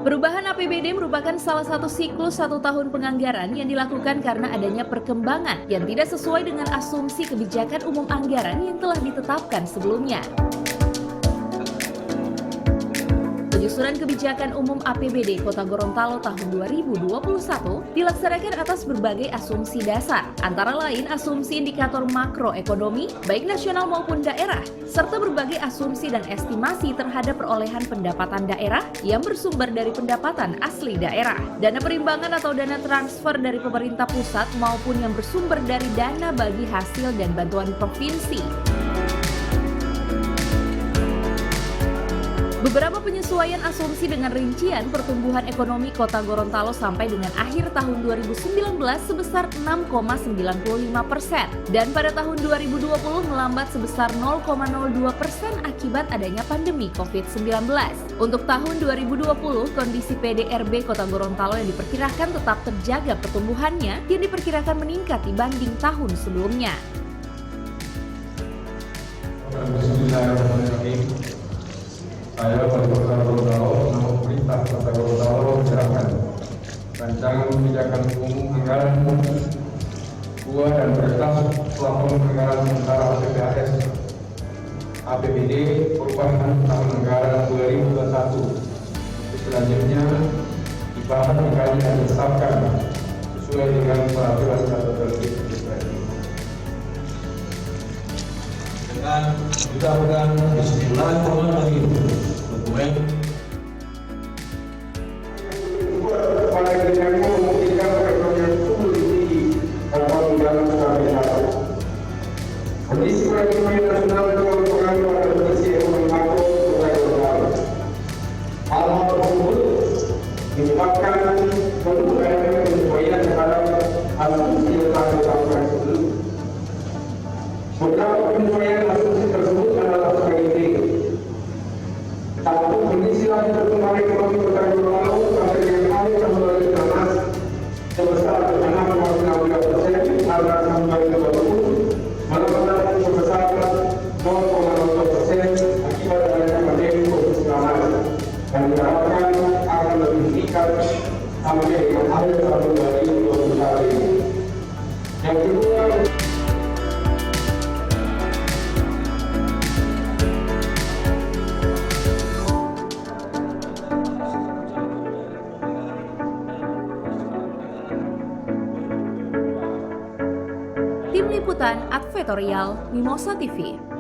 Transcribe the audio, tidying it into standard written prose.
Perubahan APBD merupakan salah satu siklus 1 tahun penganggaran yang dilakukan karena adanya perkembangan yang tidak sesuai dengan asumsi kebijakan umum anggaran yang telah ditetapkan sebelumnya. Penyusunan kebijakan umum APBD Kota Gorontalo tahun 2021 dilaksanakan atas berbagai asumsi dasar, antara lain asumsi indikator makroekonomi, baik nasional maupun daerah, serta berbagai asumsi dan estimasi terhadap perolehan pendapatan daerah yang bersumber dari pendapatan asli daerah, dana perimbangan atau dana transfer dari pemerintah pusat maupun yang bersumber dari dana bagi hasil dan bantuan provinsi. Beberapa penyesuaian asumsi dengan rincian pertumbuhan ekonomi Kota Gorontalo sampai dengan akhir tahun 2019 sebesar 6,95% dan pada tahun 2020 melambat sebesar 0,02% akibat adanya pandemi COVID-19. Untuk tahun 2020, kondisi PDRB Kota Gorontalo yang diperkirakan tetap terjaga pertumbuhannya yang diperkirakan meningkat dibanding tahun sebelumnya. Saya Wali Kota Gorontalo, nama pemerintah Kota Gorontalo menyerahkan rancangan kebijakan umum anggaran 2 dan perintah plafon anggaran sementara APBAS APBD perubahan tahun anggaran 2021. Selanjutnya dibahas dikaji dan ditetapkan sesuai dengan peraturan atau tertib dengan mudah-mudahan kesimpulan dari dokumen Kondisi perekonomian nasional juga berpengaruh pada kondisi ekonomi makro Kota Gorontalo. Hal-hal tersebut menyebabkan perlu adanya penyesuaian terhadap asumsi yang telah ditetapkan sebelumnya. Beberapa penyesuaian asumsi tersebut adalah sebagai berikut. 1. Kondisi laju pertumbuhan ekonomi Kota Gorontalo sampai dengan akhir tahun 2019 sebesar 6,92% pada tahun 2020 melambat sebesar 0,02% akibat adanya pandemi COVID-19 dan diharapkan akan lebih meningkat sampai dengan akhir tahun 2021 ini. Yang kedua, Tim Liputan Advertorial Mimosa TV.